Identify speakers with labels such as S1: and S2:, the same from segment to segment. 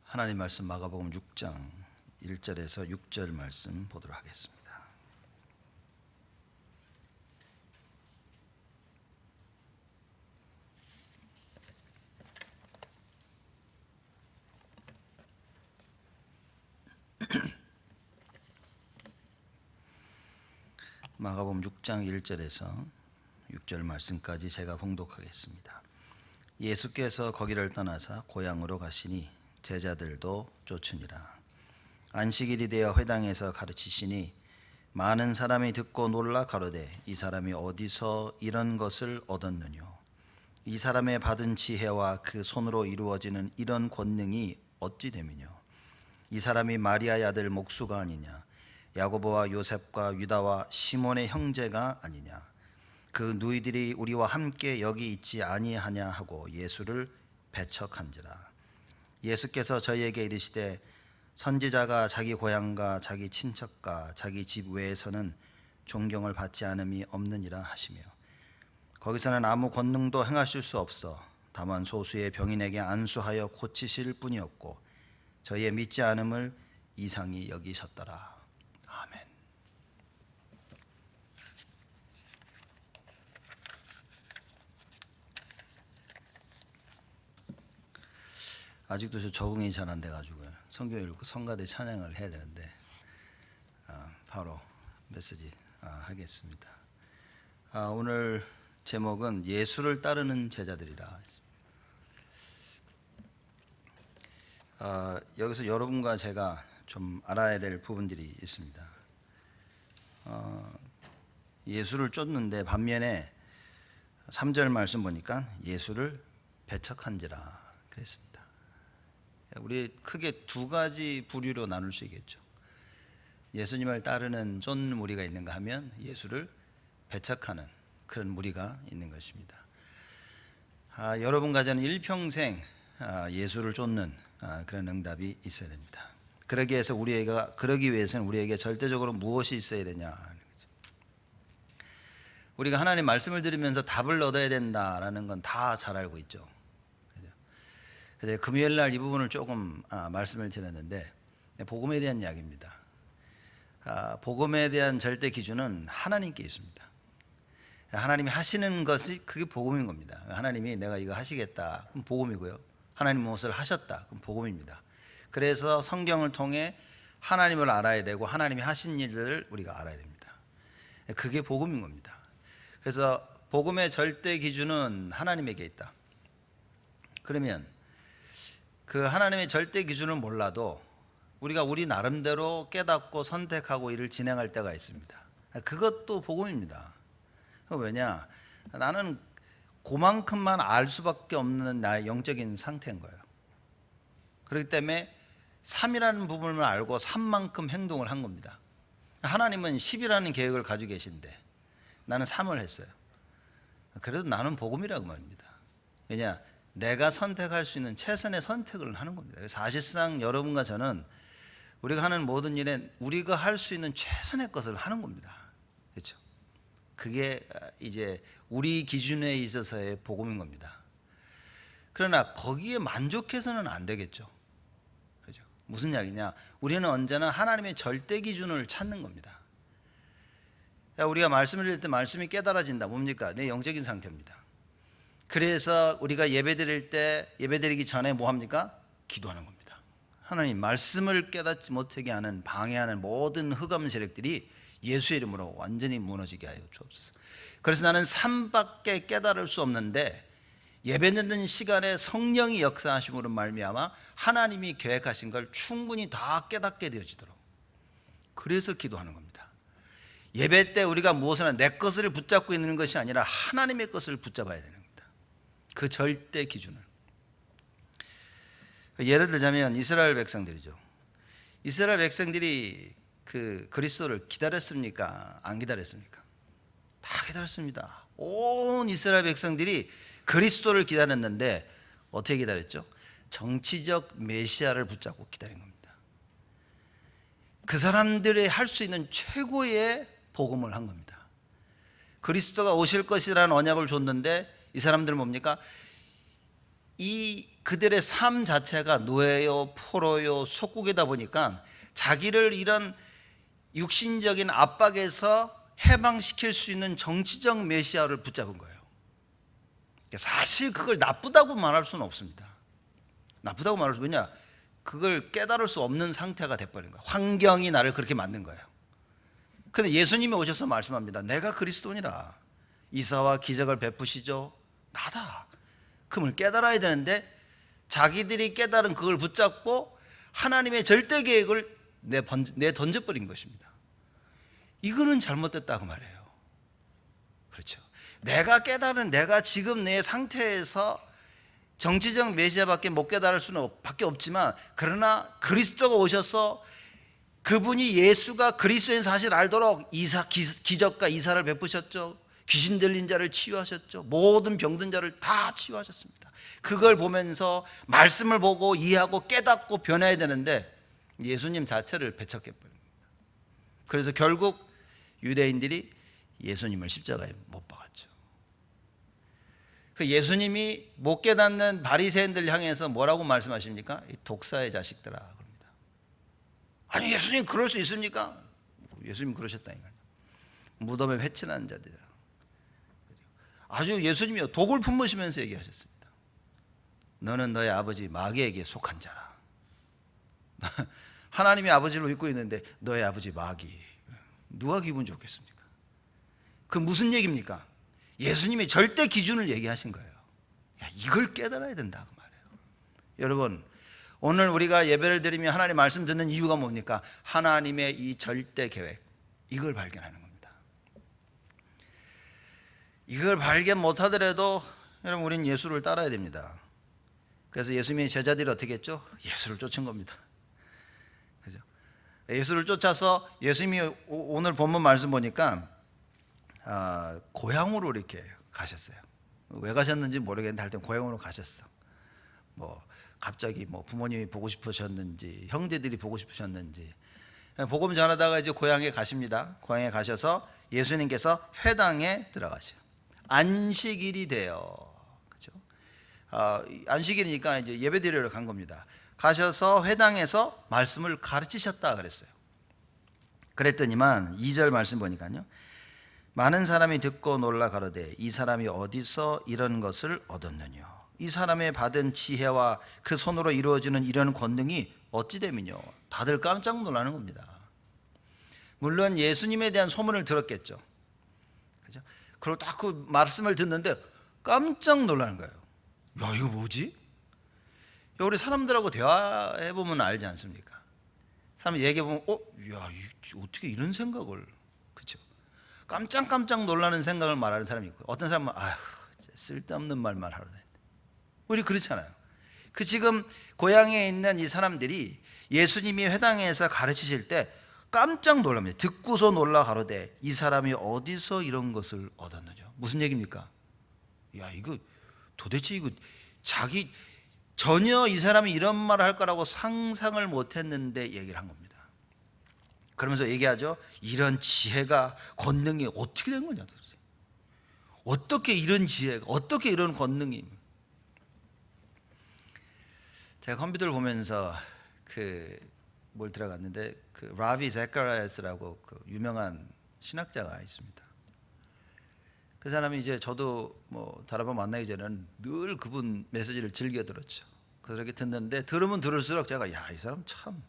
S1: 하나님 말씀 마가복음 6장 1절에서 6절 말씀 보도록 하겠습니다. 마가복음 6장 1절에서 6절 말씀까지 제가 봉독하겠습니다. 예수께서 거기를 떠나사 고향으로 가시니 제자들도 쫓으니라. 안식일이 되어 회당에서 가르치시니 많은 사람이 듣고 놀라 가로되 이 사람이 어디서 이런 것을 얻었느뇨? 이 사람의 받은 지혜와 그 손으로 이루어지는 이런 권능이 어찌 됨이뇨? 이 사람이 마리아의 아들 목수가 아니냐? 야고보와 요셉과 유다와 시몬의 형제가 아니냐? 그 누이들이 우리와 함께 여기 있지 아니하냐 하고 예수를 배척한지라. 예수께서 저희에게 이르시되 선지자가 자기 고향과 자기 친척과 자기 집 외에서는 존경을 받지 않음이 없느니라 하시며, 거기서는 아무 권능도 행하실 수 없어 다만 소수의 병인에게 안수하여 고치실 뿐이었고 저희의 믿지 않음을 이상히 여기셨더라. 아멘. 아직도 저 적응이 잘 안 돼가지고요. 성경 읽고 성가대 찬양을 해야 되는데 바로 메시지 하겠습니다. 오늘 제목은 예수를 따르는 제자들이라. 여기서 여러분과 제가 좀 알아야 될 부분들이 있습니다. 예수를 쫓는데 반면에 3절 말씀 보니까 예수를 배척한지라 그랬습니다. 우리 크게 두 가지 부류로 나눌 수 있겠죠. 예수님을 따르는 쫓는 무리가 있는가 하면 예수를 배척하는 그런 무리가 있는 것입니다. 여러분과 저는 일평생 예수를 쫓는 그런 응답이 있어야 됩니다. 그러기 위해서는 우리에게 절대적으로 무엇이 있어야 되냐? 우리가 하나님 말씀을 들으면서 답을 얻어야 된다라는 건 다 잘 알고 있죠. 그래서 금요일 날 이 부분을 조금 말씀을 드렸는데, 복음에 대한 이야기입니다. 복음에 대한 절대 기준은 하나님께 있습니다. 하나님이 하시는 것이 그게 복음인 겁니다. 하나님이 내가 이거 하시겠다, 그럼 복음이고요. 하나님 무엇을 하셨다, 그럼 복음입니다. 그래서 성경을 통해 하나님을 알아야 되고 하나님이 하신 일을 우리가 알아야 됩니다. 그게 복음인 겁니다. 그래서 복음의 절대 기준은 하나님에게 있다. 그러면 그 하나님의 절대 기준을 몰라도 우리가 우리 나름대로 깨닫고 선택하고 일을 진행할 때가 있습니다. 그것도 복음입니다. 왜냐? 나는 그만큼만 알 수밖에 없는 나의 영적인 상태인 거예요. 그렇기 때문에 3이라는 부분을 알고 3만큼 행동을 한 겁니다. 하나님은 10이라는 계획을 가지고 계신데 나는 3을 했어요. 그래도 나는 복음이라고 말입니다. 왜냐? 내가 선택할 수 있는 최선의 선택을 하는 겁니다. 사실상 여러분과 저는 우리가 하는 모든 일에 우리가 할 수 있는 최선의 것을 하는 겁니다. 그렇죠? 그게 이제 우리 기준에 있어서의 복음인 겁니다. 그러나 거기에 만족해서는 안 되겠죠. 그렇죠? 무슨 이야기냐? 우리는 언제나 하나님의 절대 기준을 찾는 겁니다. 우리가 말씀을 드릴 때 말씀이 깨달아진다. 뭡니까? 내 영적인 상태입니다. 그래서 우리가 예배드리기 전에 뭐 합니까? 기도하는 겁니다. 하나님, 말씀을 깨닫지 못하게 하는 방해하는 모든 흑암 세력들이 예수의 이름으로 완전히 무너지게 하여 주옵소서. 그래서 나는 삶밖에 깨달을 수 없는데 예배드리는 시간에 성령이 역사하심으로 말미암아 하나님이 계획하신 걸 충분히 다 깨닫게 되어지도록, 그래서 기도하는 겁니다. 예배 때 우리가 무엇을 내 것을 붙잡고 있는 것이 아니라 하나님의 것을 붙잡아야 되는 겁니다. 그 절대 기준을. 예를 들자면 이스라엘 백성들이죠. 이스라엘 백성들이 그 그리스도를 기다렸습니까? 안 기다렸습니까? 다 기다렸습니다. 온 이스라엘 백성들이 그리스도를 기다렸는데 어떻게 기다렸죠? 정치적 메시아를 붙잡고 기다린 겁니다. 그 사람들이 할 수 있는 최고의 복음을 한 겁니다. 그리스도가 오실 것이라는 언약을 줬는데 이 사람들은 뭡니까? 이 그들의 삶 자체가 노예요, 포로요, 속국이다 보니까 자기를 이런 육신적인 압박에서 해방시킬 수 있는 정치적 메시아를 붙잡은 거예요. 사실 그걸 나쁘다고 말할 수는 없습니다. 나쁘다고 말할 수, 왜냐? 그걸 깨달을 수 없는 상태가 돼버린 거예요. 환경이 나를 그렇게 만든 거예요. 그런데 예수님이 오셔서 말씀합니다. 내가 그리스도니라. 이사와 기적을 베푸시죠. 나다. 그걸 깨달아야 되는데 자기들이 깨달은 그걸 붙잡고 하나님의 절대 계획을 던져버린 것입니다. 이거는 잘못됐다고 말해요. 그렇죠. 내가 깨달은, 내가 지금 내 상태에서 정치적 메시아밖에 못 깨달을 수는 밖에 없지만, 그러나 그리스도가 오셔서 그분이 예수가 그리스도인 사실 알도록 기적과 이사를 베푸셨죠. 귀신 들린 자를 치유하셨죠. 모든 병든 자를 다 치유하셨습니다. 그걸 보면서 말씀을 보고 이해하고 깨닫고 변해야 되는데 예수님 자체를 배척해버립니다. 그래서 결국 유대인들이 예수님을 십자가에 못 박았죠. 그 예수님이 못 깨닫는 바리새인들 향해서 뭐라고 말씀하십니까? 이 독사의 자식들아 그럽니다. 아니 예수님 그럴 수 있습니까? 예수님 그러셨다니까요. 무덤에 회친한 자들이다. 아주 예수님이 독을 품으시면서 얘기하셨습니다. 너는 너의 아버지 마귀에게 속한 자라. 하나님의 아버지를 믿고 있는데 너의 아버지 마귀. 누가 기분 좋겠습니까? 그 무슨 얘기입니까? 예수님이 절대 기준을 얘기하신 거예요. 야, 이걸 깨달아야 된다 그 말이에요. 여러분, 오늘 우리가 예배를 드리며 하나님 말씀 듣는 이유가 뭡니까? 하나님의 이 절대 계획, 이걸 발견하는 겁니다. 이걸 발견 못하더라도 여러분 우리는 예수를 따라야 됩니다. 그래서 예수님의 제자들이 어떻게 했죠? 예수를 쫓은 겁니다. 그죠? 예수를 쫓아서 예수님이 오늘 본문 말씀 보니까 고향으로 이렇게 가셨어요. 왜 가셨는지 모르겠는데 하여튼 고향으로 가셨어. 뭐 갑자기 뭐 부모님이 보고 싶으셨는지 형제들이 보고 싶으셨는지 복음 전하다가 이제 고향에 가십니다. 고향에 가셔서 예수님께서 회당에 들어가셔요. 안식일이 돼요. 그렇죠? 안식일이니까 이제 예배드리러 간 겁니다. 가셔서 회당에서 말씀을 가르치셨다 그랬어요. 그랬더니만 2절 말씀 보니까요. 많은 사람이 듣고 놀라 가로되 이 사람이 어디서 이런 것을 얻었느냐. 이 사람의 받은 지혜와 그 손으로 이루어지는 이런 권능이 어찌 됨이뇨. 다들 깜짝 놀라는 겁니다. 물론 예수님에 대한 소문을 들었겠죠. 그죠? 그리고 딱 그 말씀을 듣는데 깜짝 놀라는 거예요. 야, 이거 뭐지? 우리 사람들하고 대화해보면 알지 않습니까? 사람 얘기해보면 야, 어떻게 이런 생각을. 그렇죠? 깜짝 놀라는 생각을 말하는 사람이 있고, 어떤 사람은 아휴 쓸데없는 말만 하러 다닌다. 우리 그렇잖아요. 그 지금 고향에 있는 이 사람들이 예수님이 회당에서 가르치실 때 깜짝 놀랍니다. 듣고서 놀라 가로되 이 사람이 어디서 이런 것을 얻었느냐. 무슨 얘기입니까? 야, 이거 도대체 이거 자기 전혀 이 사람이 이런 말을 할 거라고 상상을 못했는데 얘기를 한 겁니다. 그러면서 얘기하죠. 이런 지혜가 권능이 어떻게 된 거냐. 어떻게 이런 지혜가, 어떻게 이런 권능이. 제가 컴퓨터를 보면서 뭘 들어갔는데 라비 제카리아스라고 유명한 신학자가 있습니다. 그 사람이 이제 저도 뭐 다른 번 만나기 전에는 늘 그분 메시지를 즐겨 들었죠. 그렇게 듣는데 들으면 들을수록 제가 야, 이 사람 참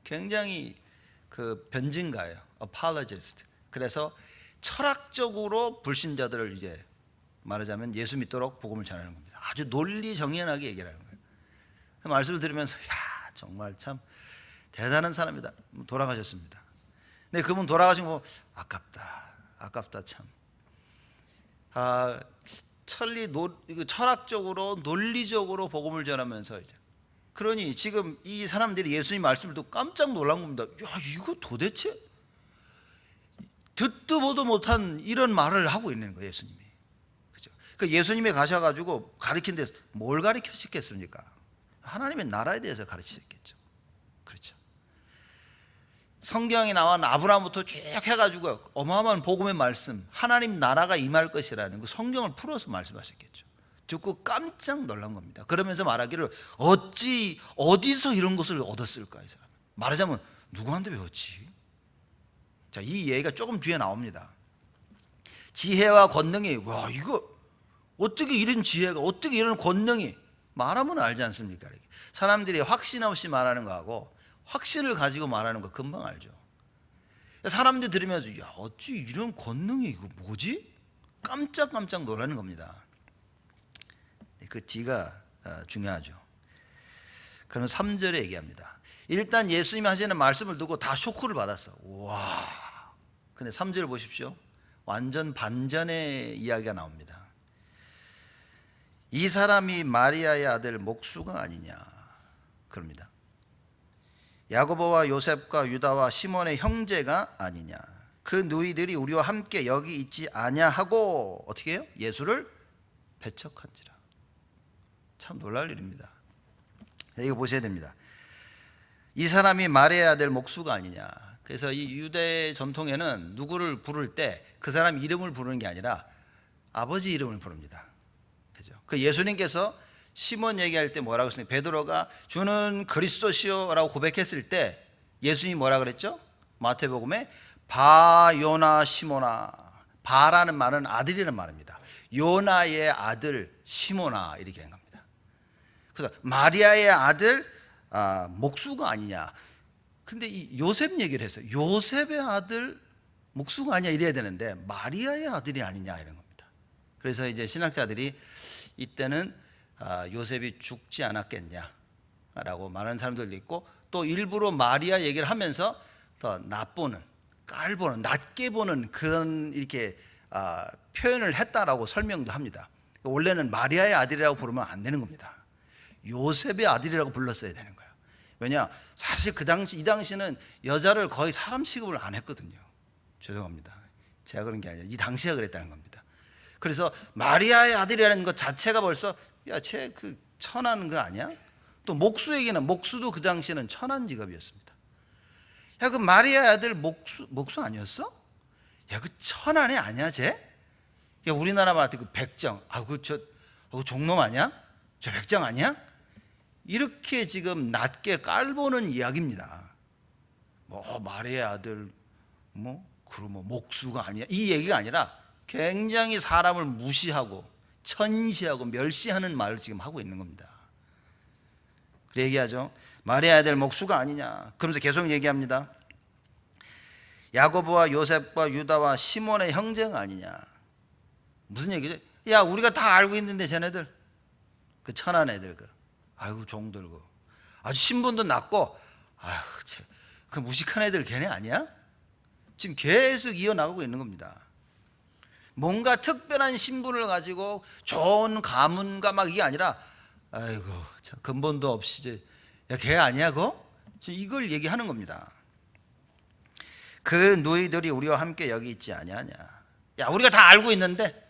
S1: 굉장히 변증가예요. apologist. 그래서 철학적으로 불신자들을 이제 말하자면 예수 믿도록 복음을 전하는 겁니다. 아주 논리정연하게 얘기를 하는 거예요. 그 말씀을 들으면서 야, 정말 참 대단한 사람이다. 돌아가셨습니다. 근데 그분 돌아가신 거 아깝다 참. 철학적으로 논리적으로 복음을 전하면서 이제 그러니 지금 이 사람들이 예수님 말씀을 듣고 깜짝 놀란 겁니다. 야, 이거 도대체 듣도 보도 못한 이런 말을 하고 있는 거예요, 예수님이. 그죠? 그 예수님이 가셔가지고 가르친 데서 뭘 가르치셨겠습니까? 하나님의 나라에 대해서 가르치셨겠죠. 그렇죠. 성경에 나온 아브라함부터 쭉 해가지고 어마어마한 복음의 말씀, 하나님 나라가 임할 것이라는 그 성경을 풀어서 말씀하셨겠죠. 듣고 깜짝 놀란 겁니다. 그러면서 말하기를 어찌 어디서 이런 것을 얻었을까 이 사람. 말하자면 누구한테 배웠지? 자, 이 얘기가 조금 뒤에 나옵니다. 지혜와 권능이 와 이거 어떻게 이런 지혜가 어떻게 이런 권능이 말하면 알지 않습니까? 이렇게. 사람들이 확신 없이 말하는 거하고 확신을 가지고 말하는 거 금방 알죠. 사람들이 들으면서 야 어찌 이런 권능이 이거 뭐지? 깜짝깜짝 놀라는 겁니다. 그 뒤가 중요하죠. 그러면 3절에 얘기합니다. 일단 예수님이 하시는 말씀을 듣고 다 쇼크를 받았어. 와. 근데 3절 보십시오. 완전 반전의 이야기가 나옵니다. 이 사람이 마리아의 아들 목수가 아니냐 그럽니다. 야고보와 요셉과 유다와 시몬의 형제가 아니냐. 그 누이들이 우리와 함께 여기 있지 아냐하고 어떻게 해요? 예수를 배척한지라. 참 놀랄 일입니다. 이거 보셔야 됩니다. 이 사람이 마리아의 아들 목수가 아니냐. 그래서 이 유대 전통에는 누구를 부를 때 그 사람 이름을 부르는 게 아니라 아버지 이름을 부릅니다. 그죠? 그 예수님께서 시몬 얘기할 때 뭐라고 했습니까? 베드로가 주는 그리스도시요라고 고백했을 때 예수님이 뭐라 그랬죠? 마태복음에 바요나 시모나. 바라는 말은 아들이라는 말입니다. 요나의 아들 시모나 이렇게 한 겁니다. 그래서 마리아의 아들 목수가 아니냐. 근데 이 요셉 얘기를 했어요. 요셉의 아들 목수가 아니야 이래야 되는데 마리아의 아들이 아니냐 이런 겁니다. 그래서 이제 신학자들이 이때는 요셉이 죽지 않았겠냐라고 말하는 사람들도 있고 또 일부러 마리아 얘기를 하면서 더 나보는 깔보는 낮게 보는 그런 이렇게 표현을 했다라고 설명도 합니다. 원래는 마리아의 아들이라고 부르면 안 되는 겁니다. 요셉의 아들이라고 불렀어야 되는 거예요. 왜냐 사실 이 당시는 여자를 거의 사람 취급을 안 했거든요. 죄송합니다. 제가 그런 게 아니라 이 당시가 그랬다는 겁니다. 그래서 마리아의 아들이라는 것 자체가 벌써 야, 쟤 그 천한 거 아니야? 또 목수에게는 목수도 그 당시에는 천한 직업이었습니다. 야, 그 마리아의 아들 목수 아니었어? 야, 그 천한 애 아니야, 쟤? 야, 우리나라 말할 때 그 백정, 그 종놈 아니야? 저 백정 아니야? 이렇게 지금 낮게 깔보는 이야기입니다. 마리아의 아들, 목수가 아니야? 이 얘기가 아니라 굉장히 사람을 무시하고 천시하고 멸시하는 말을 지금 하고 있는 겁니다. 그래 얘기하죠. 마리아의 아들 목수가 아니냐. 그러면서 계속 얘기합니다. 야고보와 요셉과 유다와 시몬의 형제가 아니냐. 무슨 얘기죠? 야, 우리가 다 알고 있는데 쟤네들 그 천한 애들 아이고 종들 아주 신분도 낮고 그 무식한 애들 걔네 아니야? 지금 계속 이어나가고 있는 겁니다. 뭔가 특별한 신분을 가지고 좋은 가문가 막 이게 아니라 아이고 근본도 없이 이제 야, 걔 아니야 그거? 이걸 얘기하는 겁니다. 그 누이들이 우리와 함께 여기 있지 아니하냐. 야, 우리가 다 알고 있는데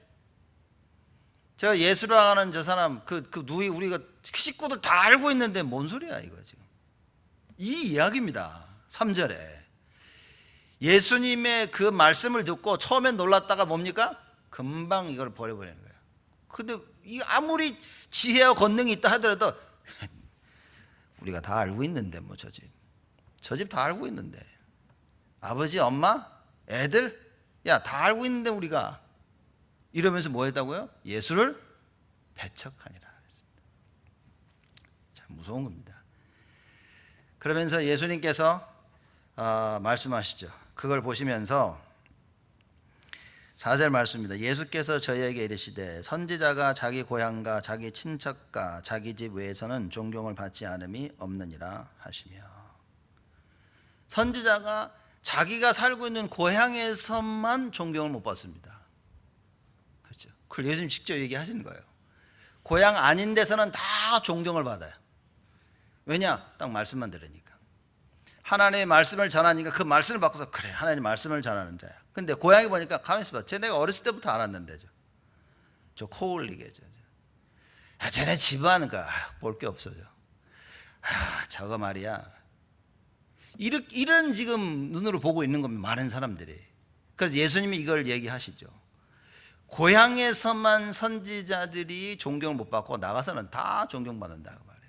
S1: 저 예수라 하는 저 사람 그 누이 우리가 식구들 다 알고 있는데 뭔 소리야 이거 지금. 이 이야기입니다. 3절에 예수님의 그 말씀을 듣고 처음엔 놀랐다가 뭡니까? 금방 이걸 버려버리는 거예요. 근데 이 아무리 지혜와 권능이 있다 하더라도 우리가 다 알고 있는데 저 집 다 알고 있는데 아버지 엄마 애들 야 다 알고 있는데 우리가 이러면서 뭐 했다고요? 예수를 배척하니라 그랬습니다. 참 무서운 겁니다. 그러면서 예수님께서 말씀하시죠. 그걸 보시면서 4절 말씀입니다. 예수께서 저희에게 이르시되 선지자가 자기 고향과 자기 친척과 자기 집 외에서는 존경을 받지 않음이 없느니라 하시며, 선지자가 자기가 살고 있는 고향에서만 존경을 못 받습니다. 그렇죠? 그걸 예수님 직접 얘기하시는 거예요. 고향 아닌 데서는 다 존경을 받아요. 왜냐? 딱 말씀만 들으니까. 하나님의 말씀을 전하니까 그 말씀을 받고서 그래 하나님 말씀을 전하는 자야. 근데 고향에 보니까 가만히 있어봐. 쟤 내가 어렸을 때부터 알았는데 저 코 올리게 쟤네 집안 볼 게 없어져. 저거 말이야. 이런 지금 눈으로 보고 있는 겁니다. 많은 사람들이. 그래서 예수님이 이걸 얘기하시죠. 고향에서만 선지자들이 존경을 못 받고 나가서는 다 존경받는다고 말해요.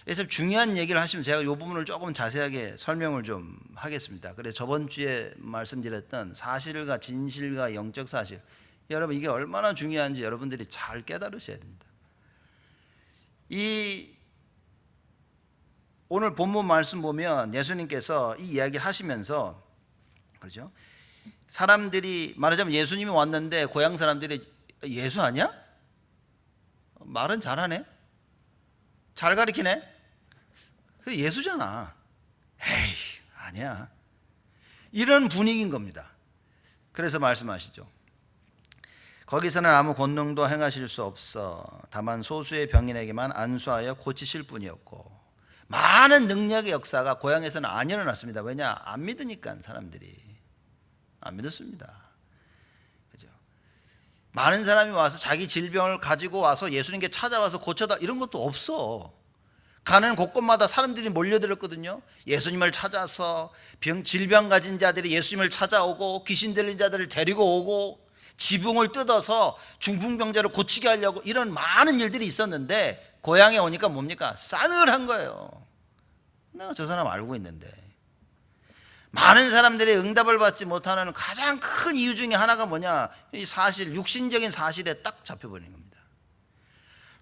S1: 그래서 중요한 얘기를 하시면 제가 이 부분을 조금 자세하게 설명을 좀 하겠습니다. 그래서 저번 주에 말씀드렸던 사실과 진실과 영적 사실, 여러분 이게 얼마나 중요한지 여러분들이 잘 깨달으셔야 됩니다. 이 오늘 본문 말씀 보면 예수님께서 이 이야기를 하시면서, 그렇죠? 사람들이 말하자면 예수님이 왔는데 고향 사람들이 예수 아니야? 말은 잘하네, 잘 가르치네, 그 예수잖아, 에이 아니야, 이런 분위기인 겁니다. 그래서 말씀하시죠. 거기서는 아무 권능도 행하실 수 없어 다만 소수의 병인에게만 안수하여 고치실 뿐이었고, 많은 능력의 역사가 고향에서는 안 일어났습니다. 왜냐? 안 믿으니까 사람들이 안 믿었습니다. 그죠? 많은 사람이 와서 자기 질병을 가지고 와서 예수님께 찾아와서 고쳐다 이런 것도 없어. 가는 곳곳마다 사람들이 몰려들었거든요. 예수님을 찾아서 질병 가진 자들이 예수님을 찾아오고 귀신 들린 자들을 데리고 오고 지붕을 뜯어서 중풍병자를 고치게 하려고 이런 많은 일들이 있었는데 고향에 오니까 뭡니까? 싸늘한 거예요. 내가 저 사람 알고 있는데. 많은 사람들이 응답을 받지 못하는 가장 큰 이유 중에 하나가 뭐냐? 이 사실, 육신적인 사실에 딱 잡혀버리는 겁니다.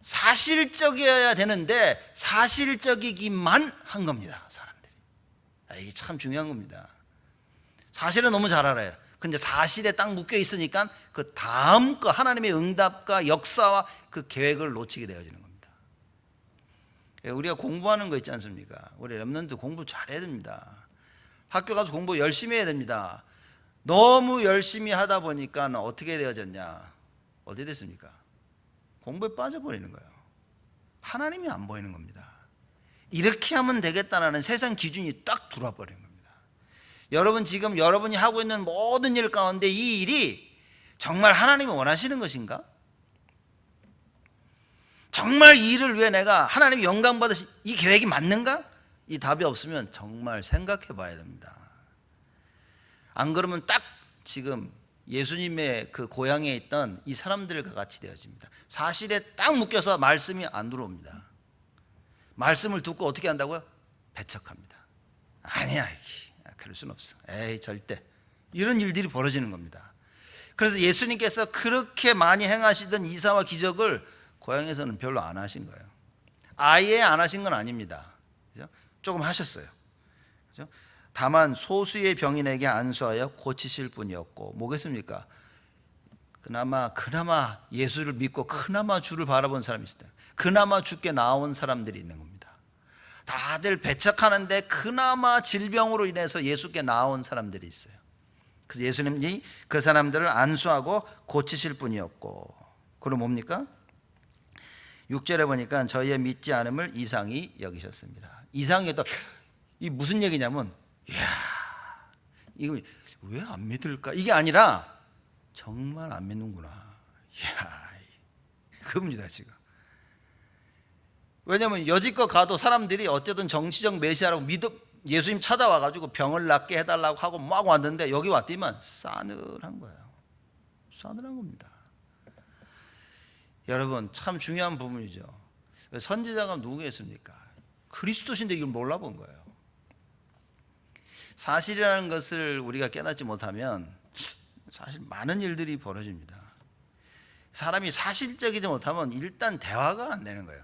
S1: 사실적이어야 되는데 사실적이기만 한 겁니다, 사람들이. 이게 참 중요한 겁니다. 사실은 너무 잘 알아요. 근데 사실에 딱 묶여 있으니까 그 다음 거 하나님의 응답과 역사와 그 계획을 놓치게 되어지는 겁니다. 우리가 공부하는 거 있지 않습니까? 우리 렘넌트 공부 잘해야 됩니다. 학교 가서 공부 열심히 해야 됩니다. 너무 열심히 하다 보니까 어떻게 되어졌냐? 어떻게 됐습니까? 공부에 빠져버리는 거예요. 하나님이 안 보이는 겁니다. 이렇게 하면 되겠다라는 세상 기준이 딱 들어와 버리는 겁니다. 여러분 지금 여러분이 하고 있는 모든 일 가운데 이 일이 정말 하나님이 원하시는 것인가? 정말 이 일을 위해 내가 하나님이 영광 받으신 이 계획이 맞는가? 이 답이 없으면 정말 생각해 봐야 됩니다. 안 그러면 딱 지금 예수님의 그 고향에 있던 이 사람들과 같이 되어집니다. 사실에 딱 묶여서 말씀이 안 들어옵니다. 말씀을 듣고 어떻게 한다고요? 배척합니다. 아니야, 그럴 수는 없어. 에이, 절대. 이런 일들이 벌어지는 겁니다. 그래서 예수님께서 그렇게 많이 행하시던 이사와 기적을 고향에서는 별로 안 하신 거예요. 아예 안 하신 건 아닙니다. 그죠? 조금 하셨어요. 그죠? 다만 소수의 병인에게 안수하여 고치실 뿐이었고, 뭐겠습니까? 그나마 예수를 믿고 그나마 주를 바라본 사람이 있어요. 그나마 주께 나온 사람들이 있는 겁니다. 다들 배척하는데 그나마 질병으로 인해서 예수께 나온 사람들이 있어요. 그래서 예수님이 그 사람들을 안수하고 고치실 뿐이었고, 그럼 뭡니까? 6절에 보니까 저희의 믿지 않음을 이상히 여기셨습니다. 이상히 또 이 무슨 얘기냐면, 이야, 이거 왜 안 믿을까? 이게 아니라 정말 안 믿는구나. 이야, 그겁니다 지금. 왜냐하면 여지껏 가도 사람들이 어쨌든 정치적 메시아라고 예수님 찾아와가지고 병을 낫게 해달라고 하고 막 왔는데 여기 왔더니만 싸늘한 거예요. 싸늘한 겁니다. 여러분 참 중요한 부분이죠. 선지자가 누구겠습니까? 그리스도신데 이걸 몰라본 거예요. 사실이라는 것을 우리가 깨닫지 못하면 사실 많은 일들이 벌어집니다. 사람이 사실적이지 못하면 일단 대화가 안 되는 거예요.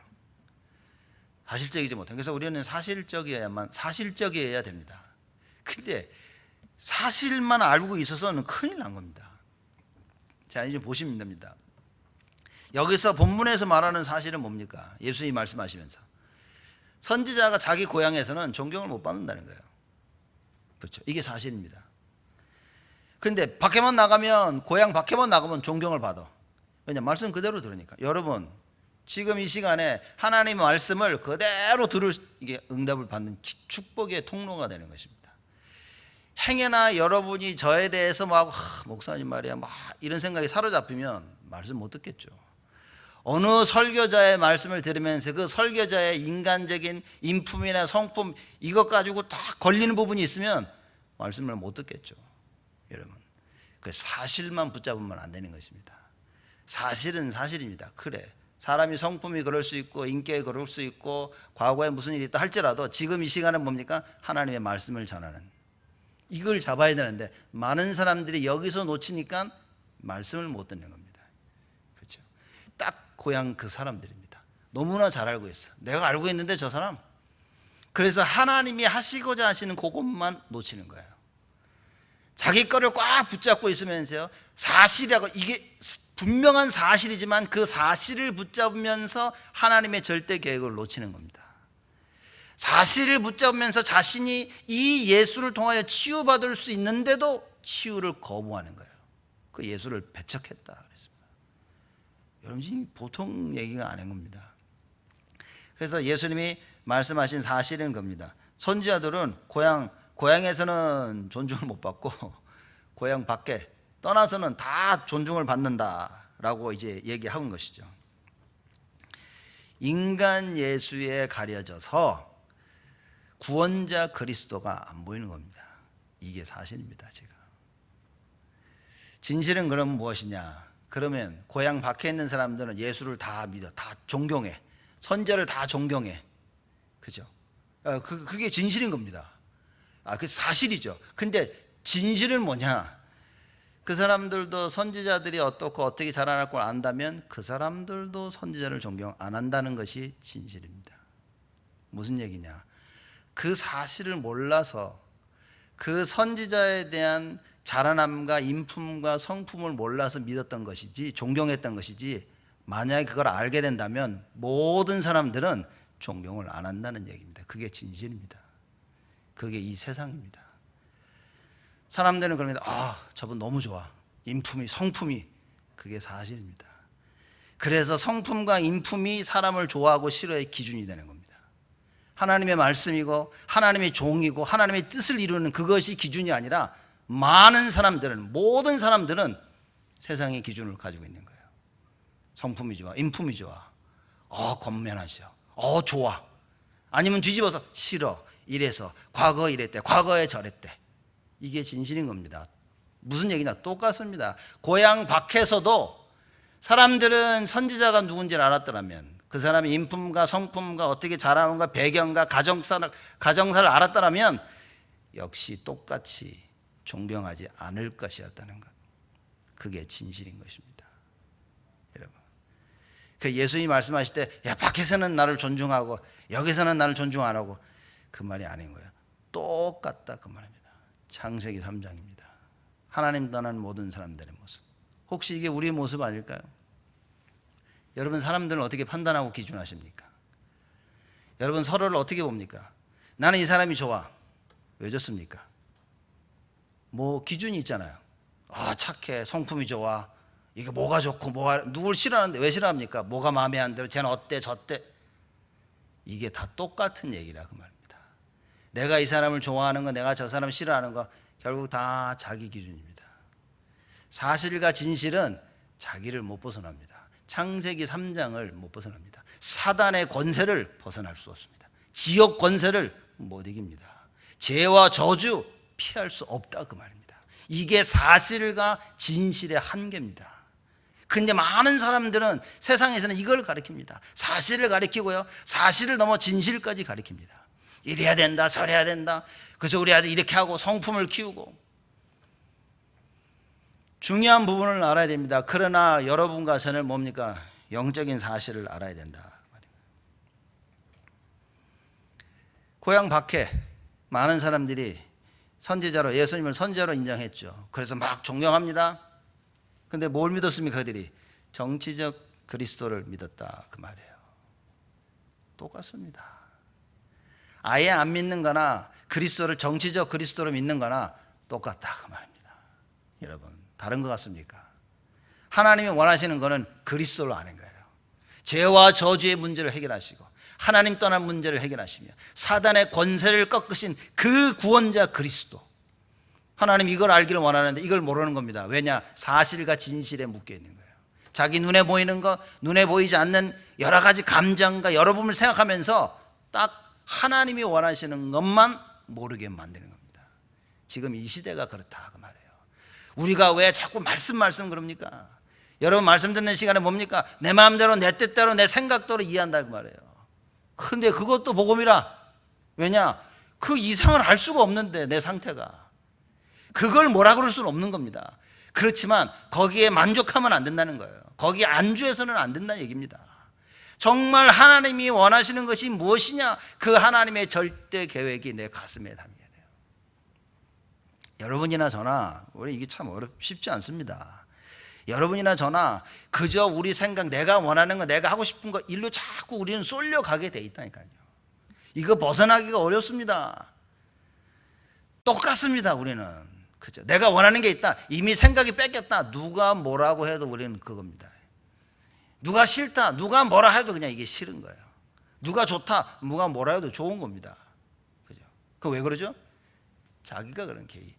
S1: 사실적이지 못하면. 그래서 우리는 사실적이어야 됩니다. 근데 사실만 알고 있어서는 큰일 난 겁니다. 자, 이제 보시면 됩니다. 여기서 본문에서 말하는 사실은 뭡니까? 예수님이 말씀하시면서 선지자가 자기 고향에서는 존경을 못 받는다는 거예요. 그렇죠? 이게 사실입니다. 근데 밖에만 나가면, 고향 밖에만 나가면 존경을 받아. 왜냐? 말씀 그대로 들으니까. 여러분 지금 이 시간에 하나님의 말씀을 그대로 들을, 이게 응답을 받는 축복의 통로가 되는 것입니다. 행여나 여러분이 저에 대해서 막 목사님 말이야 막 이런 생각이 사로잡히면 말씀 못 듣겠죠. 어느 설교자의 말씀을 들으면서 그 설교자의 인간적인 인품이나 성품 이것 가지고 다 걸리는 부분이 있으면 말씀을 못 듣겠죠, 여러분. 그 사실만 붙잡으면 안 되는 것입니다. 사실은 사실입니다. 그래, 사람이 성품이 그럴 수 있고 인격이 그럴 수 있고 과거에 무슨 일이 있다 할지라도 지금 이 시간은 뭡니까? 하나님의 말씀을 전하는, 이걸 잡아야 되는데 많은 사람들이 여기서 놓치니까 말씀을 못 듣는 겁니다. 그렇죠? 딱 고향 그 사람들입니다. 너무나 잘 알고 있어. 내가 알고 있는데 저 사람. 그래서 하나님이 하시고자 하시는 그것만 놓치는 거예요. 자기 거를 꽉 붙잡고 있으면서요, 사실이라고, 이게 분명한 사실이지만 그 사실을 붙잡으면서 하나님의 절대 계획을 놓치는 겁니다. 사실을 붙잡으면서 자신이 이 예수를 통하여 치유받을 수 있는데도 치유를 거부하는 거예요. 그 예수를 배척했다 그랬습니다. 여러분, 지금 보통 얘기가 아닌 겁니다. 그래서 예수님이 말씀하신 사실은 겁니다. 선지자들은 고향에서는 존중을 못 받고 고향 밖에 떠나서는 다 존중을 받는다라고 이제 얘기한 것이죠. 인간 예수에 가려져서 구원자 그리스도가 안 보이는 겁니다. 이게 사실입니다. 제가 진실은 그럼 무엇이냐? 그러면 고향 밖에 있는 사람들은 예수를 다 믿어, 다 존경해, 선지자를 다 존경해, 그죠? 그게 진실인 겁니다. 그 사실이죠. 근데 진실은 뭐냐? 그 사람들도 선지자들이 어떻고 어떻게 자라날 걸 안다면 그 사람들도 선지자를 존경 안 한다는 것이 진실입니다. 무슨 얘기냐? 그 사실을 몰라서 그 선지자에 대한 자라남과 인품과 성품을 몰라서 믿었던 것이지, 존경했던 것이지, 만약에 그걸 알게 된다면 모든 사람들은 존경을 안 한다는 얘기입니다. 그게 진실입니다. 그게 이 세상입니다. 사람들은 그럽니다. 저분 너무 좋아, 인품이, 성품이. 그게 사실입니다. 그래서 성품과 인품이 사람을 좋아하고 싫어의 기준이 되는 겁니다. 하나님의 말씀이고 하나님의 종이고 하나님의 뜻을 이루는 그것이 기준이 아니라 많은 사람들은, 모든 사람들은 세상의 기준을 가지고 있는 거예요. 성품이 좋아, 인품이 좋아, 건면하셔, 좋아. 아니면 뒤집어서 싫어, 이래서 과거에 이랬대, 과거에 저랬대. 이게 진실인 겁니다. 무슨 얘기냐? 똑같습니다. 고향 밖에서도 사람들은 선지자가 누군지를 알았더라면, 그 사람의 인품과 성품과 어떻게 자라는가, 배경과 가정사를 알았더라면 역시 똑같이 존경하지 않을 것이었다는 것. 그게 진실인 것입니다. 여러분, 그 예수님이 말씀하실 때, 야, 밖에서는 나를 존중하고 여기서는 나를 존중 안 하고, 그 말이 아닌 거예요. 똑같다 그 말입니다. 창세기 3장입니다. 하나님 떠난 모든 사람들의 모습. 혹시 이게 우리의 모습 아닐까요? 여러분, 사람들은 어떻게 판단하고 기준하십니까? 여러분, 서로를 어떻게 봅니까? 나는 이 사람이 좋아. 왜 좋습니까? 뭐 기준이 있잖아요. 착해, 성품이 좋아, 이게 뭐가 좋고, 누굴 싫어하는데 왜 싫어합니까? 뭐가 마음에 안 들어, 쟤는 어때, 저때. 이게 다 똑같은 얘기라 그 말입니다. 내가 이 사람을 좋아하는 거, 내가 저 사람 싫어하는 거, 결국 다 자기 기준입니다. 사실과 진실은 자기를 못 벗어납니다. 창세기 3장을 못 벗어납니다. 사단의 권세를 벗어날 수 없습니다. 지옥 권세를 못 이깁니다. 죄와 저주 피할 수 없다 그 말입니다. 이게 사실과 진실의 한계입니다. 근데 많은 사람들은 세상에서는 이걸 가르칩니다. 사실을 가르치고요, 사실을 넘어 진실까지 가르칩니다. 이래야 된다, 저래야 된다. 그래서 우리 아들 이렇게 하고 성품을 키우고. 중요한 부분을 알아야 됩니다. 그러나 여러분과 저는 뭡니까? 영적인 사실을 알아야 된다. 고향 밖에 많은 사람들이 선지자로, 예수님을 선지자로 인정했죠. 그래서 막 존경합니다. 근데 뭘 믿었습니까? 그들이 정치적 그리스도를 믿었다 그 말이에요. 똑같습니다. 아예 안 믿는 거나 그리스도를 정치적 그리스도로 믿는 거나 똑같다 그 말입니다. 여러분, 다른 것 같습니까? 하나님이 원하시는 거는 그리스도로 아는 거예요. 죄와 저주의 문제를 해결하시고 하나님 떠난 문제를 해결하시며 사단의 권세를 꺾으신 그 구원자 그리스도. 하나님 이걸 알기를 원하는데 이걸 모르는 겁니다. 왜냐? 사실과 진실에 묶여 있는 거예요. 자기 눈에 보이는 것, 눈에 보이지 않는 여러 가지 감정과 여러 부분을 생각하면서 딱 하나님이 원하시는 것만 모르게 만드는 겁니다. 지금 이 시대가 그렇다 그 말이에요. 우리가 왜 자꾸 말씀 그럽니까? 여러분 말씀 듣는 시간에 뭡니까? 내 마음대로 내 뜻대로 내 생각대로 이해한다고 말해요. 근데 그것도 복음이라. 왜냐? 그 이상을 알 수가 없는데 내 상태가. 그걸 뭐라 그럴 수는 없는 겁니다. 그렇지만 거기에 만족하면 안 된다는 거예요. 거기에 안주해서는 안 된다는 얘기입니다. 정말 하나님이 원하시는 것이 무엇이냐? 그 하나님의 절대 계획이 내 가슴에 담겨야 돼요. 여러분이나 저나 우리 이게 참 쉽지 않습니다. 여러분이나 저나 그저 우리 생각, 내가 원하는 거, 내가 하고 싶은 거 일로 자꾸 우리는 쏠려가게 돼 있다니까요. 이거 벗어나기가 어렵습니다. 똑같습니다. 우리는. 그죠? 내가 원하는 게 있다. 이미 생각이 뺏겼다. 누가 뭐라고 해도 우리는 그겁니다. 누가 싫다. 누가 뭐라 해도 그냥 이게 싫은 거예요. 누가 좋다. 누가 뭐라 해도 좋은 겁니다. 그죠? 그 왜 그러죠? 자기가 그런 개인.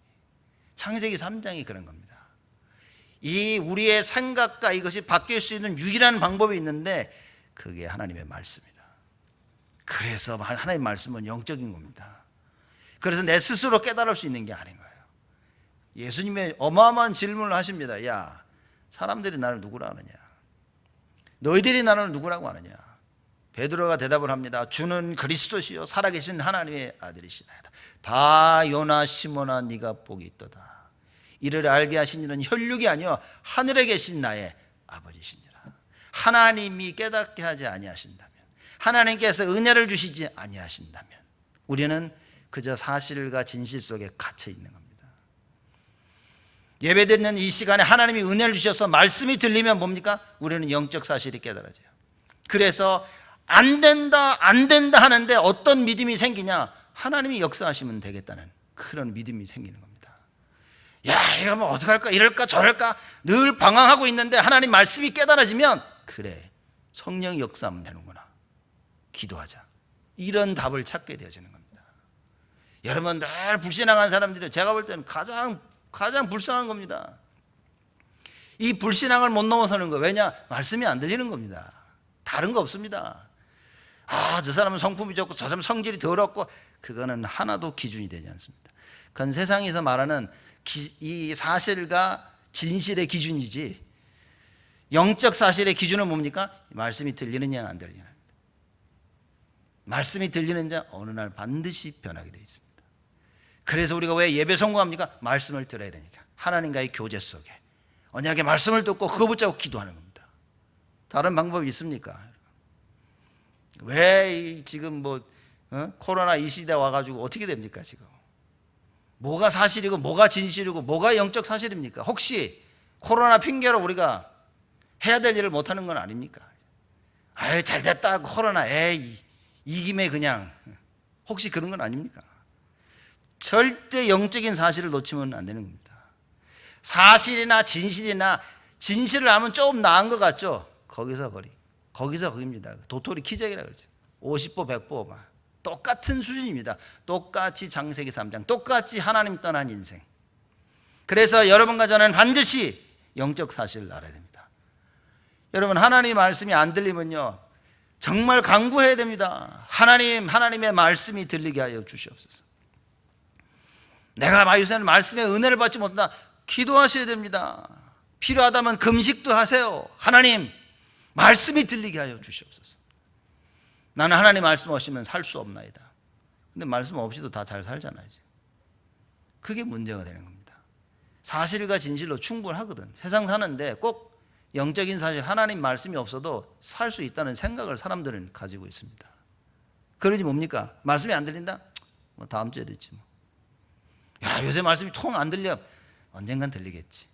S1: 창세기 3장이 그런 겁니다. 이 우리의 생각과 이것이 바뀔 수 있는 유일한 방법이 있는데 그게 하나님의 말씀이다. 그래서 하나님의 말씀은 영적인 겁니다. 그래서 내 스스로 깨달을 수 있는 게 아닌 거예요. 예수님의 어마어마한 질문을 하십니다. 야, 사람들이 나를 누구라 하느냐? 너희들이 나를 누구라고 하느냐? 베드로가 대답을 합니다. 주는 그리스도시요 살아계신 하나님의 아들이시나이다. 바 요나 시몬아 네가 복이 있도다. 이를 알게 하신 이는 혈육이 아니요 하늘에 계신 나의 아버지시니라. 하나님이 깨닫게 하지 아니하신다면, 하나님께서 은혜를 주시지 아니하신다면 우리는 그저 사실과 진실 속에 갇혀 있는 겁니다. 예배드리는 이 시간에 하나님이 은혜를 주셔서 말씀이 들리면 뭡니까? 우리는 영적 사실이 깨달아져요. 그래서 안 된다 하는데 어떤 믿음이 생기냐? 하나님이 역사하시면 되겠다는 그런 믿음이 생기는 겁니다. 야, 이거 뭐 어떡할까? 이럴까 저럴까? 늘 방황하고 있는데 하나님 말씀이 깨달아지면 그래, 성령이 역사하면 되는구나. 기도하자. 이런 답을 찾게 되어지는 겁니다. 여러분 늘 불신앙한 사람들이 제가 볼 때는 가장 불쌍한 겁니다. 이 불신앙을 못 넘어서는 거. 왜냐? 말씀이 안 들리는 겁니다. 다른 거 없습니다. 아, 저 사람은 성품이 좋고 저 사람은 성질이 더럽고 그거는 하나도 기준이 되지 않습니다. 그건 세상에서 말하는 이 사실과 진실의 기준이지, 영적 사실의 기준은 뭡니까? 말씀이 들리느냐 안 들리느냐. 말씀이 들리는 자 어느 날 반드시 변하게 되어 있습니다. 그래서 우리가 왜 예배 성공합니까? 말씀을 들어야 되니까. 하나님과의 교제 속에 언약의 말씀을 듣고 그거 붙잡고 기도하는 겁니다. 다른 방법이 있습니까? 왜 지금 코로나 이 시대 와가지고 어떻게 됩니까? 지금 뭐가 사실이고 뭐가 진실이고 뭐가 영적 사실입니까? 혹시 코로나 핑계로 우리가 해야 될 일을 못하는 건 아닙니까? 아유, 잘 됐다 코로나, 에이 이김에 그냥, 혹시 그런 건 아닙니까? 절대 영적인 사실을 놓치면 안 되는 겁니다. 사실이나 진실을 하면 조금 나은 것 같죠? 거기서 거기입니다. 도토리 키재기라 그러죠. 50보 100보 막 똑같은 수준입니다. 똑같이 창세기 3장, 똑같이 하나님 떠난 인생. 그래서 여러분과 저는 반드시 영적 사실을 알아야 됩니다. 여러분, 하나님의 말씀이 안 들리면요 정말 간구해야 됩니다. 하나님의 말씀이 들리게 하여 주시옵소서. 내가 요새는 말씀의 은혜를 받지 못한다, 기도하셔야 됩니다. 필요하다면 금식도 하세요. 하나님 말씀이 들리게 하여 주시옵소서. 나는 하나님 말씀 없이면 살 수 없나이다. 근데 말씀 없이도 다 잘 살잖아요. 그게 문제가 되는 겁니다. 사실과 진실로 충분하거든. 세상 사는데 꼭 영적인 사실, 하나님 말씀이 없어도 살 수 있다는 생각을 사람들은 가지고 있습니다. 그러지 뭡니까? 말씀이 안 들린다? 뭐 다음 주에 듣지 뭐. 야, 요새 말씀이 통 안 들려. 언젠간 들리겠지.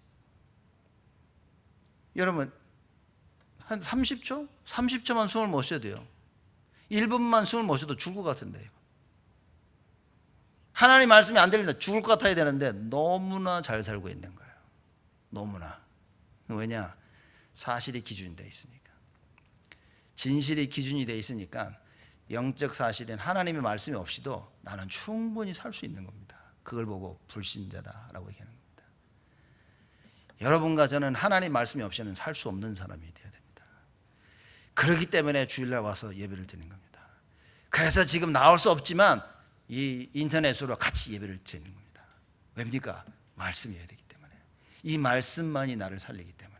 S1: 여러분, 한 30초? 30초만 숨을 못 쉬어도 돼요. 1분만 숨을 못 쉬어도 죽을 것 같은데. 하나님 말씀이 안 들린다. 죽을 것 같아야 되는데 너무나 잘 살고 있는 거예요. 너무나. 왜냐? 사실이 기준이 되어 있으니까. 진실이 기준이 되어 있으니까 영적 사실인 하나님의 말씀이 없이도 나는 충분히 살 수 있는 겁니다. 그걸 보고 불신자다라고 얘기하는 겁니다. 여러분과 저는 하나님 말씀이 없이는 살 수 없는 사람이 되어야 됩니다. 그렇기 때문에 주일날 와서 예배를 드리는 겁니다. 그래서 지금 나올 수 없지만 이 인터넷으로 같이 예배를 드리는 겁니다. 왜입니까? 말씀이어야 되기 때문에. 이 말씀만이 나를 살리기 때문에.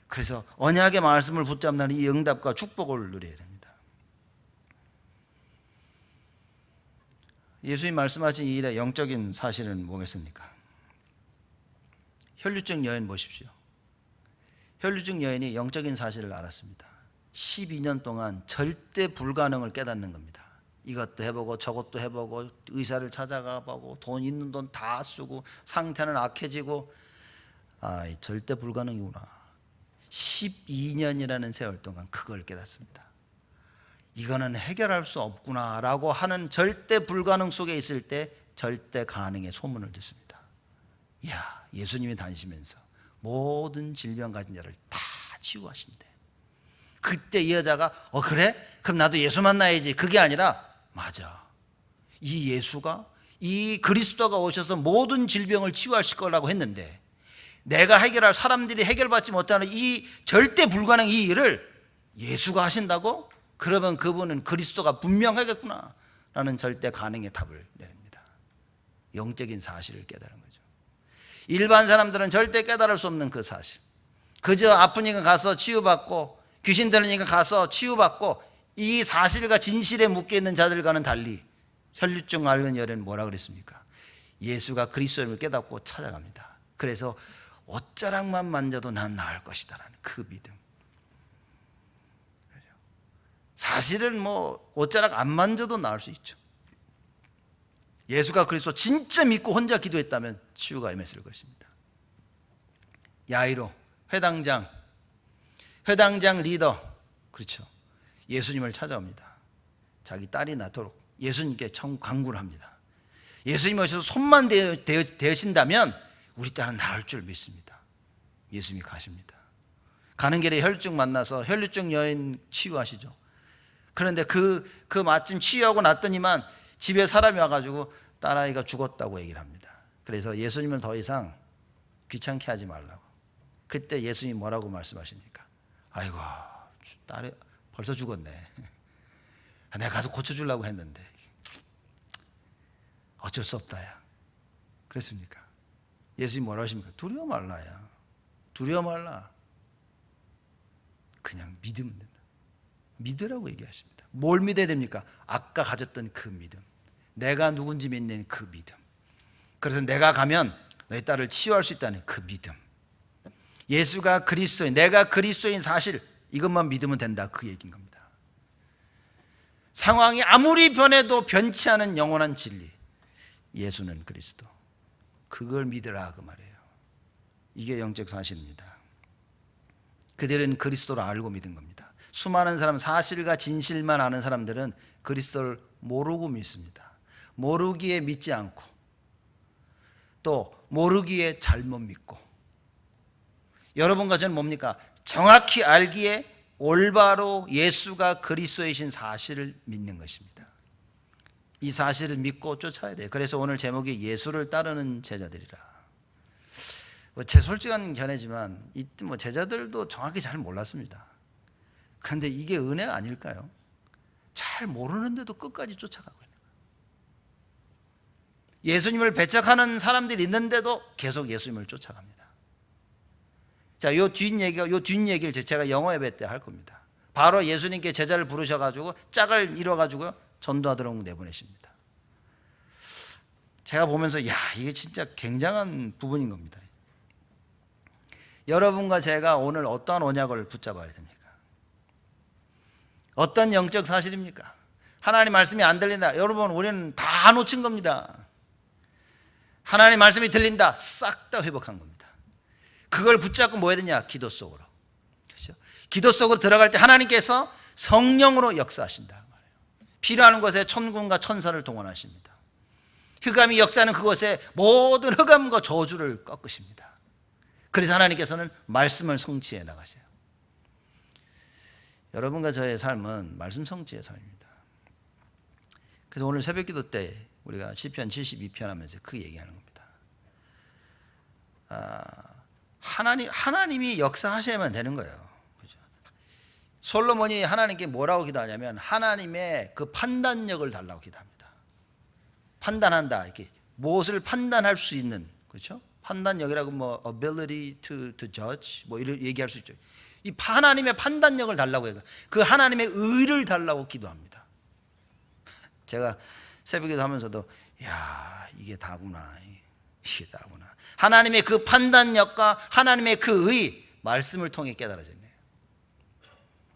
S1: 그래서 언약의 말씀을 붙잡는 이 응답과 축복을 누려야 됩니다. 예수님 말씀하신 이 일의 영적인 사실은 뭐겠습니까? 혈류증 여인 보십시오. 혈류증 여인이 영적인 사실을 알았습니다. 12년 동안 절대 불가능을 깨닫는 겁니다. 이것도 해보고 저것도 해보고 의사를 찾아가보고 돈 있는 돈 다 쓰고 상태는 악해지고 절대 불가능이구나. 12년이라는 세월 동안 그걸 깨닫습니다. 이거는 해결할 수 없구나라고 하는 절대 불가능 속에 있을 때 절대 가능의 소문을 듣습니다. 이야, 예수님이 다니시면서 모든 질병 가진 자를 다 치유하신대. 그때 이 여자가 그래? 그럼 나도 예수 만나야지. 그게 아니라 맞아. 이 예수가 이 그리스도가 오셔서 모든 질병을 치유하실 거라고 했는데 내가 해결할 사람들이 해결받지 못하는 이 절대 불가능 이 일을 예수가 하신다고? 그러면 그분은 그리스도가 분명하겠구나 라는 절대 가능의 답을 내립니다. 영적인 사실을 깨달은 거죠. 일반 사람들은 절대 깨달을 수 없는 그 사실. 그저 아프니까 가서 치유받고 귀신 들리니까 가서 치유받고 이 사실과 진실에 묶여있는 자들과는 달리 혈류증 앓는 여인은 뭐라 그랬습니까? 예수가 그리스도임을 깨닫고 찾아갑니다. 그래서 옷자락만 만져도 난 나을 것이다 라는 그 믿음. 사실은 옷자락 안 만져도 나을 수 있죠. 예수가 그리스도 진짜 믿고 혼자 기도했다면 치유가 임했을 것입니다. 야이로 회당장 리더, 그렇죠. 예수님을 찾아옵니다. 자기 딸이 낳도록 예수님께 간구를 합니다. 예수님이 오셔서 손만 대신다면 우리 딸은 나을 줄 믿습니다. 예수님이 가십니다. 가는 길에 혈류증 만나서 혈류증 여인 치유하시죠. 그런데 그 마침 치유하고 났더니만 집에 사람이 와가지고 딸아이가 죽었다고 얘기를 합니다. 그래서 예수님을 더 이상 귀찮게 하지 말라고. 그때 예수님이 뭐라고 말씀하십니까? 아이고, 딸이 벌써 죽었네. 내가 가서 고쳐주려고 했는데 어쩔 수 없다야. 그랬습니까? 예수님이 뭐라고 하십니까? 두려워 말라야. 두려워 말라. 그냥 믿으면 된다. 믿으라고 얘기하십니다. 뭘 믿어야 됩니까? 아까 가졌던 그 믿음. 내가 누군지 믿는 그 믿음. 그래서 내가 가면 너희 딸을 치유할 수 있다는 그 믿음. 예수가 그리스도인, 내가 그리스도인 사실, 이것만 믿으면 된다, 그 얘기인 겁니다. 상황이 아무리 변해도 변치 않은 영원한 진리, 예수는 그리스도. 그걸 믿으라 그 말이에요. 이게 영적 사실입니다. 그들은 그리스도를 알고 믿은 겁니다. 수많은 사람, 사실과 진실만 아는 사람들은 그리스도를 모르고 믿습니다. 모르기에 믿지 않고 또 모르기에 잘못 믿고. 여러분과 저는 뭡니까? 정확히 알기에 올바로 예수가 그리스도이신 사실을 믿는 것입니다. 이 사실을 믿고 쫓아야 돼요. 그래서 오늘 제목이 예수를 따르는 제자들이라. 제 솔직한 견해지만 이때 제자들도 정확히 잘 몰랐습니다. 그런데 이게 은혜 아닐까요? 잘 모르는데도 끝까지 쫓아가고 있는 거예요. 예수님을 배척하는 사람들이 있는데도 계속 예수님을 쫓아갑니다. 자, 요 뒷얘기를 제가 영어 예배 때 할 겁니다. 바로 예수님께 제자를 부르셔가지고 짝을 이뤄가지고 전도하도록 내보내십니다. 제가 보면서 이게 진짜 굉장한 부분인 겁니다. 여러분과 제가 오늘 어떠한 언약을 붙잡아야 됩니까? 어떤 영적 사실입니까? 하나님 말씀이 안 들린다. 여러분, 우리는 다 놓친 겁니다. 하나님 말씀이 들린다. 싹 다 회복한 겁니다. 그걸 붙잡고 뭐 해야 되냐? 기도 속으로. 그렇죠? 기도 속으로 들어갈 때 하나님께서 성령으로 역사하신다 말이에요. 필요한 곳에 천군과 천사를 동원하십니다. 흑암이 역사하는 그곳에 모든 흑암과 저주를 꺾으십니다. 그래서 하나님께서는 말씀을 성취해 나가셔요. 여러분과 저의 삶은 말씀 성취의 삶입니다. 그래서 오늘 새벽기도 때 우리가 시편 72편 하면서 그 얘기하는 겁니다. 하나님이 역사하셔야만 되는 거예요. 그죠? 솔로몬이 하나님께 뭐라고 기도하냐면 하나님의 그 판단력을 달라고 기도합니다. 판단한다, 이렇게 무엇을 판단할 수 있는, 그렇죠? 판단력이라고 뭐 ability to judge 뭐 이런 얘기할 수 있죠. 이 하나님의 판단력을 달라고 해요. 그 하나님의 의를 달라고 기도합니다. 제가 새벽기도 하면서도 야 이게 다구나, 이게 다구나. 하나님의 그 판단력과 하나님의 그 의 말씀을 통해 깨달아졌네요.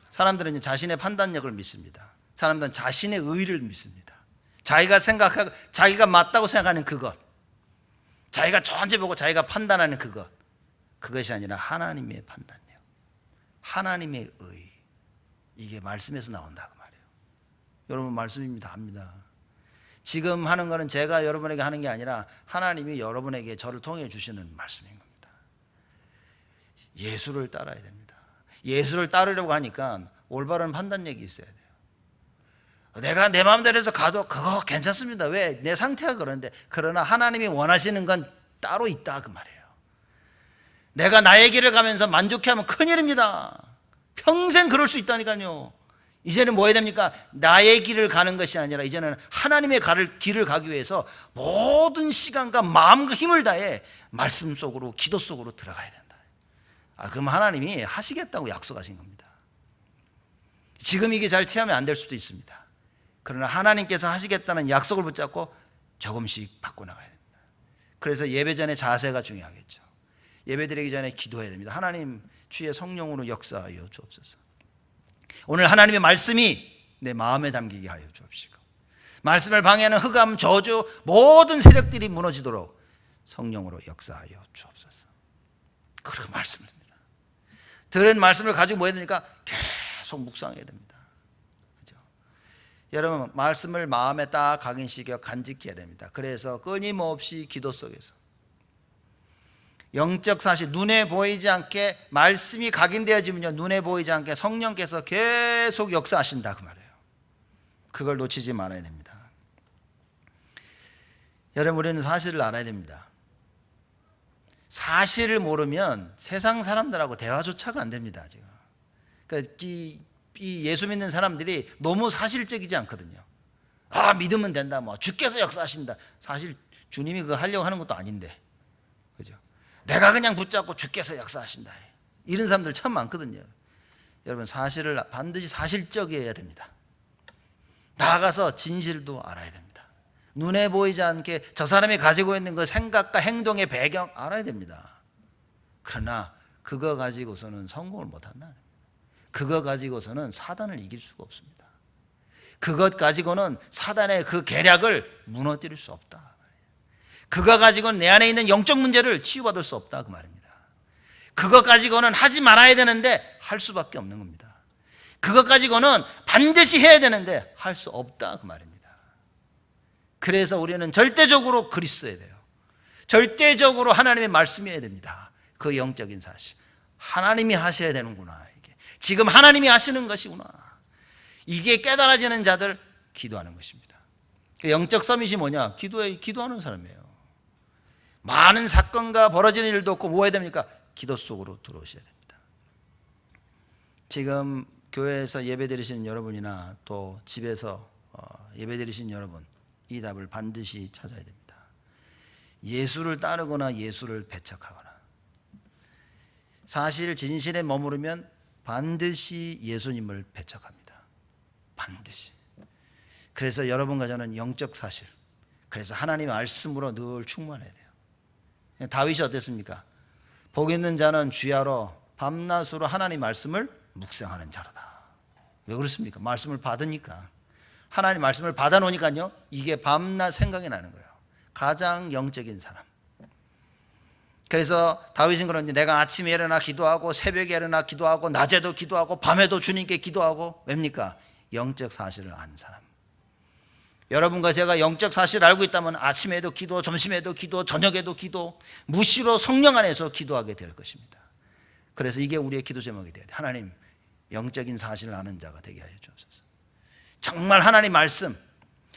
S1: 사람들은 이제 자신의 판단력을 믿습니다. 사람들은 자신의 의를 믿습니다. 자기가 생각하고 자기가 맞다고 생각하는 그것, 자기가 좋은지 보고 자기가 판단하는 그것, 그것이 아니라 하나님의 판단력, 하나님의 의, 이게 말씀에서 나온다고 말이에요. 여러분 말씀입니다. 다 압니다. 지금 하는 거는 제가 여러분에게 하는 게 아니라 하나님이 여러분에게 저를 통해 주시는 말씀인 겁니다. 예수를 따라야 됩니다. 예수를 따르려고 하니까 올바른 판단력이 있어야 돼요. 내가 내 마음대로 해서 가도 그거 괜찮습니다. 왜? 내 상태가 그런데. 그러나 하나님이 원하시는 건 따로 있다 그 말이에요. 내가 나의 길을 가면서 만족해하면 큰일입니다. 평생 그럴 수 있다니까요. 이제는 뭐 해야 됩니까? 나의 길을 가는 것이 아니라 이제는 하나님의 길을 가기 위해서 모든 시간과 마음과 힘을 다해 말씀 속으로, 기도 속으로 들어가야 된다. 그럼 하나님이 하시겠다고 약속하신 겁니다. 지금 이게 잘 체험이 안 될 수도 있습니다. 그러나 하나님께서 하시겠다는 약속을 붙잡고 조금씩 바꿔나가야 됩니다. 그래서 예배 전에 자세가 중요하겠죠. 예배 드리기 전에 기도해야 됩니다. 하나님 주의 성령으로 역사하여 주옵소서. 오늘 하나님의 말씀이 내 마음에 담기게 하여 주옵시고, 말씀을 방해하는 흑암, 저주, 모든 세력들이 무너지도록 성령으로 역사하여 주옵소서. 그렇게 말씀입니다. 들은 말씀을 가지고 뭐 해야 됩니까? 계속 묵상해야 됩니다. 그죠? 여러분 말씀을 마음에 딱 각인시켜 간직해야 됩니다. 그래서 끊임없이 기도 속에서 영적 사실, 눈에 보이지 않게 말씀이 각인되어지면요, 눈에 보이지 않게 성령께서 계속 역사하신다 그 말이에요. 그걸 놓치지 말아야 됩니다. 여러분 우리는 사실을 알아야 됩니다. 사실을 모르면 세상 사람들하고 대화조차가 안 됩니다. 지금 그러니까 이 예수 믿는 사람들이 너무 사실적이지 않거든요. 믿으면 된다, 뭐 주께서 역사하신다. 사실 주님이 그거 하려고 하는 것도 아닌데, 그죠? 내가 그냥 붙잡고 주께서 역사하신다, 이런 사람들 참 많거든요. 여러분 사실을 반드시 사실적이어야 됩니다. 나아가서 진실도 알아야 됩니다. 눈에 보이지 않게 저 사람이 가지고 있는 그 생각과 행동의 배경 알아야 됩니다. 그러나 그거 가지고서는 성공을 못한다. 그거 가지고서는 사단을 이길 수가 없습니다. 그것 가지고는 사단의 그 계략을 무너뜨릴 수 없다. 그거 가지고는 내 안에 있는 영적 문제를 치유받을 수 없다 그 말입니다. 그거 가지고는 하지 말아야 되는데 할 수밖에 없는 겁니다. 그것 가지고는 반드시 해야 되는데 할 수 없다 그 말입니다. 그래서 우리는 절대적으로 그리스도여야 돼요. 절대적으로 하나님의 말씀이어야 됩니다. 그 영적인 사실, 하나님이 하셔야 되는구나, 이게 지금 하나님이 하시는 것이구나, 이게 깨달아지는 자들 기도하는 것입니다. 영적 서밋이 뭐냐? 기도하는 사람이에요. 많은 사건과 벌어지는 일도 없고 뭐 해야 됩니까? 기도 속으로 들어오셔야 됩니다. 지금 교회에서 예배 드리시는 여러분이나 또 집에서 예배 드리시는 여러분, 이 답을 반드시 찾아야 됩니다. 예수를 따르거나 예수를 배척하거나, 사실 진실에 머무르면 반드시 예수님을 배척합니다. 반드시. 그래서 여러분과 저는 영적 사실, 그래서 하나님의 말씀으로 늘 충만해야 돼요. 다윗이 어땠습니까? 복 있는 자는 주야로 밤낮으로 하나님 말씀을 묵상하는 자로다. 왜 그렇습니까? 말씀을 받으니까. 하나님 말씀을 받아놓으니까요, 이게 밤낮 생각이 나는 거예요. 가장 영적인 사람. 그래서 다윗은 그런지 내가 아침에 일어나 기도하고 새벽에 일어나 기도하고 낮에도 기도하고 밤에도 주님께 기도하고, 왜입니까? 영적 사실을 아는 사람. 여러분과 제가 영적 사실을 알고 있다면 아침에도 기도, 점심에도 기도, 저녁에도 기도, 무시로 성령 안에서 기도하게 될 것입니다. 그래서 이게 우리의 기도 제목이 돼야 돼요. 하나님, 영적인 사실을 아는 자가 되게 하여 주옵소서. 정말 하나님 말씀,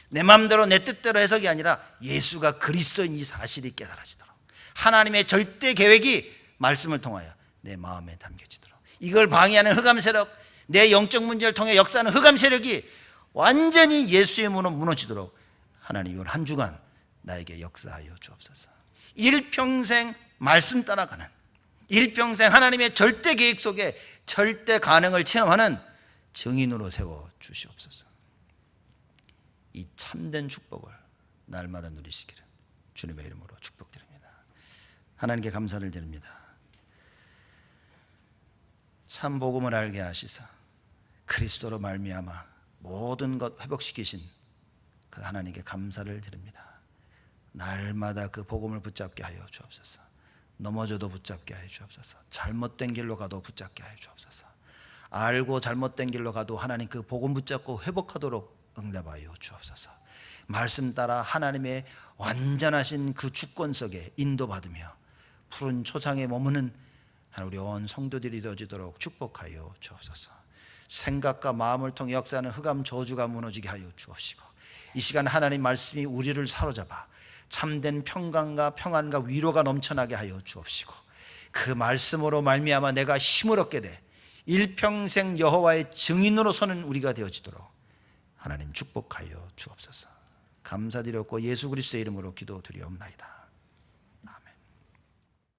S1: 내 마음대로 내 뜻대로 해석이 아니라 예수가 그리스도인 이 사실이 깨달아지도록, 하나님의 절대 계획이 말씀을 통하여 내 마음에 담겨지도록, 이걸 방해하는 흑암 세력, 내 영적 문제를 통해 역사하는 흑암 세력이 완전히 예수의 문으로 무너지도록 하나님 이번 한 주간 나에게 역사하여 주옵소서. 일평생 말씀 따라가는, 일평생 하나님의 절대 계획 속에 절대 가능을 체험하는 증인으로 세워 주시옵소서. 이 참된 축복을 날마다 누리시기를 주님의 이름으로 축복드립니다. 하나님께 감사를 드립니다. 참 복음을 알게 하시사 그리스도로 말미암아 모든 것 회복시키신 그 하나님께 감사를 드립니다. 날마다 그 복음을 붙잡게 하여 주옵소서. 넘어져도 붙잡게 하여 주옵소서. 잘못된 길로 가도 붙잡게 하여 주옵소서. 알고 잘못된 길로 가도 하나님 그 복음 붙잡고 회복하도록 응답하여 주옵소서. 말씀 따라 하나님의 완전하신 그 주권 속에 인도받으며 푸른 초장에 머무는 우리 온 성도들이 되어지도록 축복하여 주옵소서. 생각과 마음을 통해 역사하는 흑암 저주가 무너지게 하여 주옵시고, 이 시간 하나님 말씀이 우리를 사로잡아 참된 평강과 평안과 위로가 넘쳐나게 하여 주옵시고, 그 말씀으로 말미암아 내가 힘을 얻게 돼 일평생 여호와의 증인으로 서는 우리가 되어지도록 하나님 축복하여 주옵소서. 감사드렸고 예수 그리스도의 이름으로 기도드리옵나이다.